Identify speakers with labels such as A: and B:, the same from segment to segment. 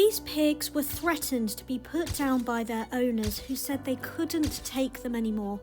A: These pigs were threatened to be put down by their owners, who said they couldn't take them anymore.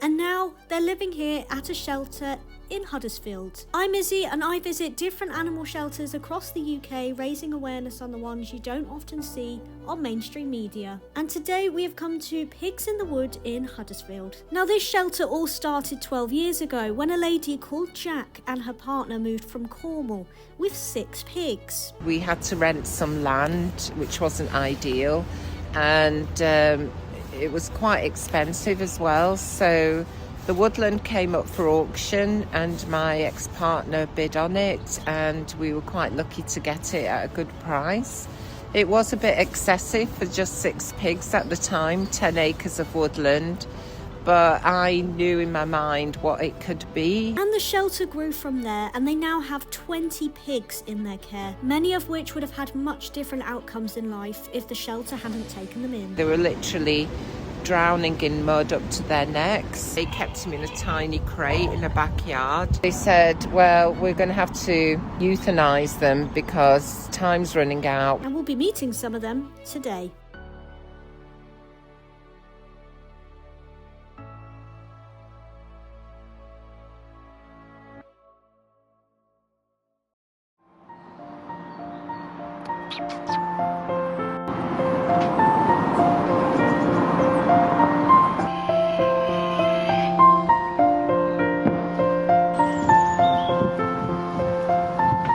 A: And now they're living here at a shelter in Huddersfield. I'm Izzy and I visit different animal shelters across the UK, raising awareness on the ones you don't often see on mainstream media. And today we have come to Pigs in the Wood in Huddersfield. Now this shelter all started 12 years ago when a lady called Jack and her partner moved from Cornwall with 6 pigs.
B: We had to rent some land, which wasn't ideal, and it was quite expensive as well. So the woodland came up for auction and my ex-partner bid on it, and we were quite lucky to get it at a good price. It was a bit excessive for just 6 pigs at the time, 10 acres of woodland, but I knew in my mind what it could be.
A: And the shelter grew from there, and they now have 20 pigs in their care, many of which would have had much different outcomes in life if the shelter hadn't taken them in.
B: They were literally drowning in mud up to their necks. They kept them in a tiny crate in a backyard. They said, well, we're going to have to euthanize them because time's running out.
A: And we'll be meeting some of them today.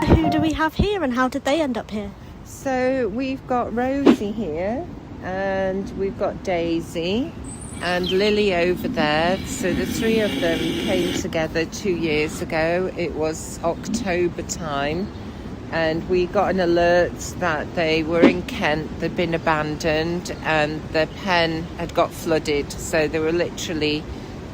A: Who do we have here and how did they end up here?
B: So we've got Rosie here, and we've got Daisy and Lily over there. So the 3 of them came together 2 years ago. It was October time, and we got an alert that they were in Kent. They'd been abandoned and their pen had got flooded, so they were literally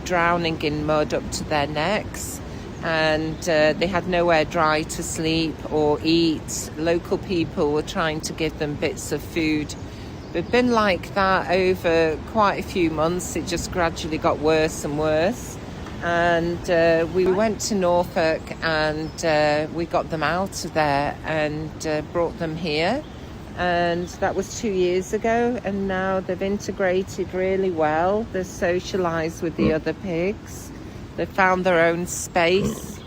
B: drowning in mud up to their necks, and they had nowhere dry to sleep or eat. Local people were trying to give them bits of food. It's been like that over quite a few months. It just gradually got worse and worse, and we went to Norfolk and we got them out of there and brought them here, and that was 2 years ago. And now they've integrated really well. They're socialized with the other pigs. They found their own space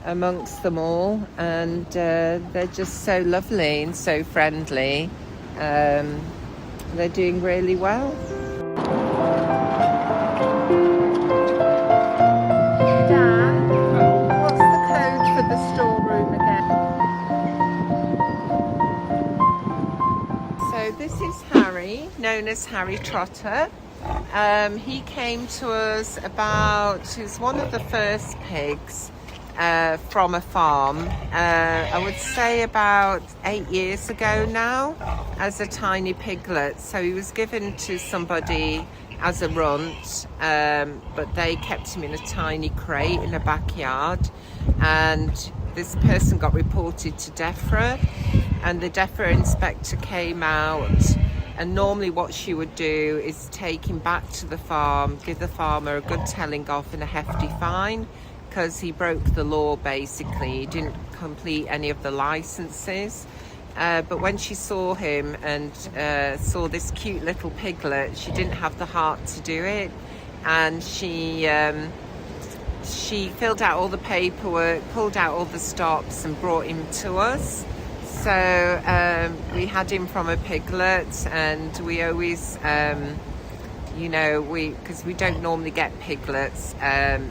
B: amongst them all, and they're just so lovely and so friendly. They're doing really well. Dan, what's the code for the storeroom again? So this is Harry, known as Harry Trotter. He came to us he was one of the first pigs from a farm, I would say about 8 years ago now, as a tiny piglet. So he was given to somebody as a runt, but they kept him in a tiny crate in a backyard, and this person got reported to DEFRA, and the DEFRA inspector came out. And normally what she would do is take him back to the farm, give the farmer a good telling off and a hefty fine, because he broke the law basically. He didn't complete any of the licenses. But when she saw him and saw this cute little piglet, she didn't have the heart to do it. And she filled out all the paperwork, pulled out all the stops and brought him to us. So we had him from a piglet, and we always, because we don't normally get piglets,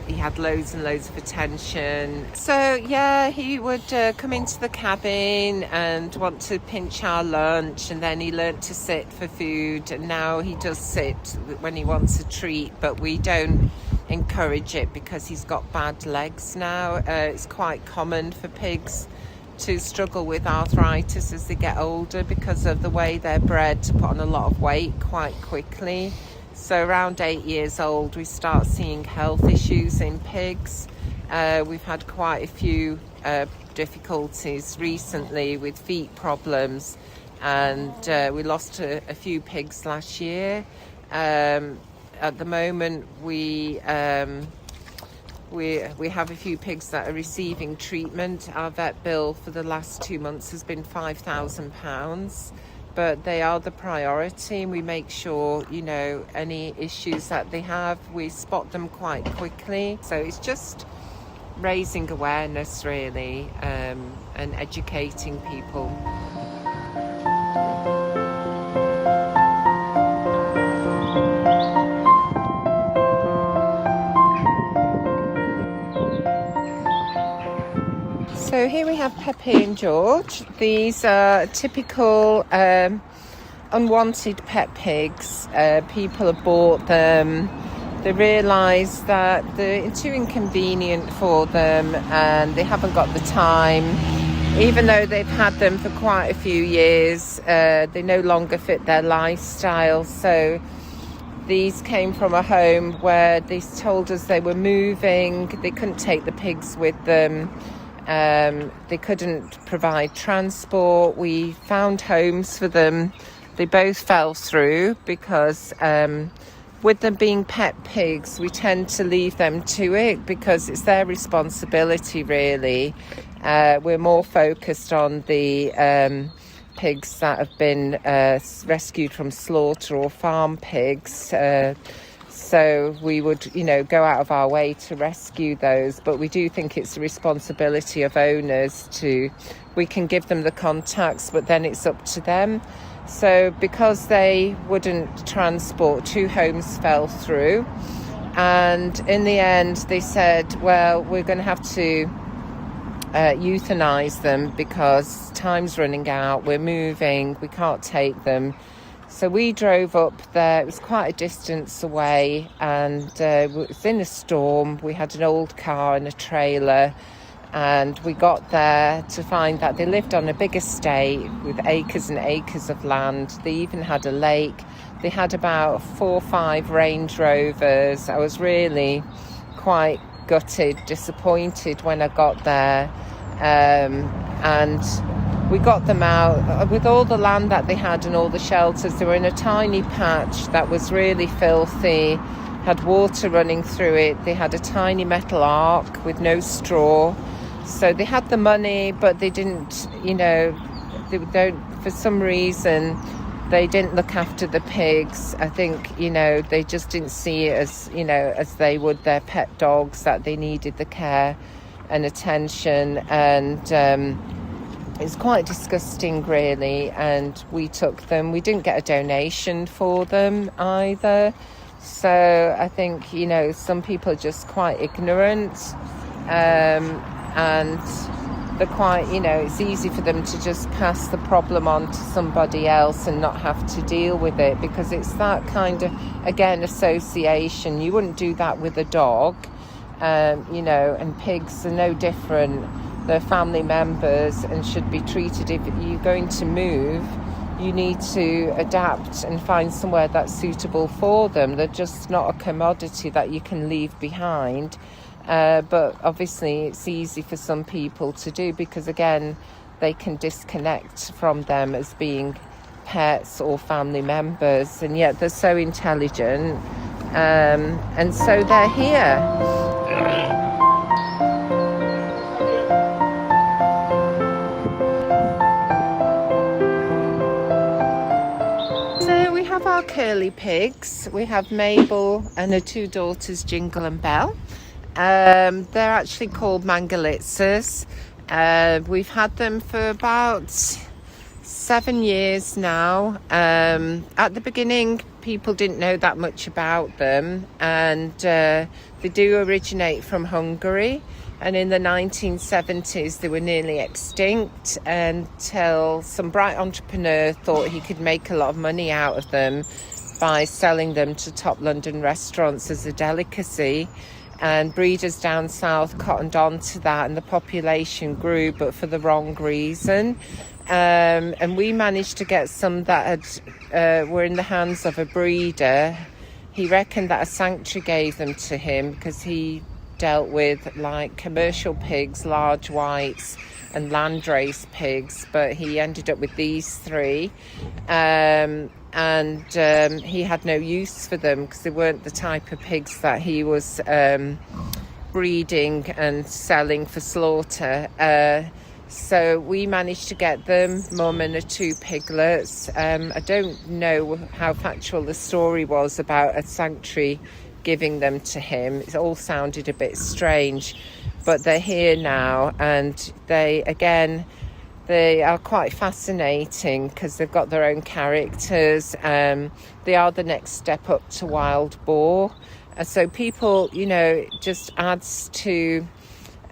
B: he had loads and loads of attention. So yeah, he would come into the cabin and want to pinch our lunch, and then he learnt to sit for food, and now he does sit when he wants a treat, but we don't encourage it because he's got bad legs now. It's quite common for pigs to struggle with arthritis as they get older because of the way they're bred to put on a lot of weight quite quickly. So around 8 years old we start seeing health issues in pigs. We've had quite a few difficulties recently with feet problems, and we lost a few pigs last year. At the moment we have a few pigs that are receiving treatment. Our vet bill for the last 2 months has been £5,000 but they are the priority. We make sure, you know, any issues that they have, we spot them quite quickly. So it's just raising awareness really, and educating people. So here we have Pepe and George. These are typical unwanted pet pigs. People have bought them. They realise that they're too inconvenient for them and they haven't got the time. Even though they've had them for quite a few years, they no longer fit their lifestyle. So these came from a home where they told us they were moving. They couldn't take the pigs with them. They couldn't provide transport. We found homes for them. They both fell through because with them being pet pigs, we tend to leave them to it because it's their responsibility really. We're more focused on the pigs that have been rescued from slaughter or farm pigs. So we would, you know, go out of our way to rescue those. But we do think it's the responsibility of owners we can give them the contacts, but then it's up to them. So because they wouldn't transport, 2 homes fell through. And in the end, they said, well, we're going to have to euthanize them because time's running out. We're moving. We can't take them. So we drove up there. It was quite a distance away, and it was in a storm. We had an old car and a trailer, and we got there to find that they lived on a big estate with acres and acres of land. They even had a lake. They had about 4 or 5 Range Rovers. I was really quite gutted, disappointed when I got there, and we got them out with all the land that they had and all the shelters. They were in a tiny patch that was really filthy, had water running through it. They had a tiny metal ark with no straw. So they had the money, but they didn't, you know, for some reason, they didn't look after the pigs. I think, you know, they just didn't see it as, you know, as they would their pet dogs, that they needed the care and attention. And it's quite disgusting, really. And we took them. We didn't get a donation for them either. So I think, you know, some people are just quite ignorant. And they're quite, you know, it's easy for them to just pass the problem on to somebody else and not have to deal with it, because it's that kind of, again, association. You wouldn't do that with a dog, you know, and pigs are no different. They're family members and should be treated. If you're going to move, you need to adapt and find somewhere that's suitable for them. They're just not a commodity that you can leave behind. But obviously it's easy for some people to do because, again, they can disconnect from them as being pets or family members, and yet they're so intelligent, and so they're here. Our curly pigs. We have Mabel and her 2 daughters, Jingle and Belle. They're actually called Mangalitzers. We've had them for about 7 years now. At the beginning, people didn't know that much about them, and they do originate from Hungary. And in the 1970s, they were nearly extinct until some bright entrepreneur thought he could make a lot of money out of them by selling them to top London restaurants as a delicacy. And breeders down south cottoned on to that, and the population grew, but for the wrong reason. And we managed to get some that were in the hands of a breeder. He reckoned that a sanctuary gave them to him because he dealt with like commercial pigs, large whites and landrace pigs, but he ended up with these 3, and he had no use for them because they weren't the type of pigs that he was breeding and selling for slaughter. So we managed to get them, Mum and the 2 piglets. I don't know how factual the story was about a sanctuary giving them to him. It all sounded a bit strange, but they're here now, and they are quite fascinating because they've got their own characters. They are the next step up to wild boar. So people, just adds to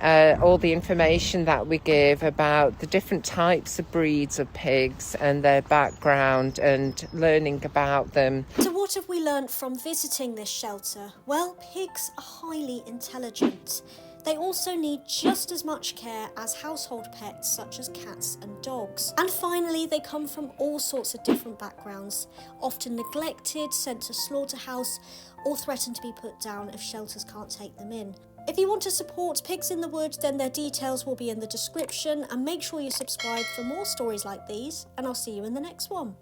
B: all the information that we give about the different types of breeds of pigs and their background and learning about them.
A: So what have we learnt from visiting this shelter? Well, pigs are highly intelligent. They also need just as much care as household pets such as cats and dogs. And finally, they come from all sorts of different backgrounds, often neglected, sent to slaughterhouse, or threatened to be put down if shelters can't take them in. If you want to support Pigs in the Wood, then their details will be in the description, and make sure you subscribe for more stories like these, and I'll see you in the next one.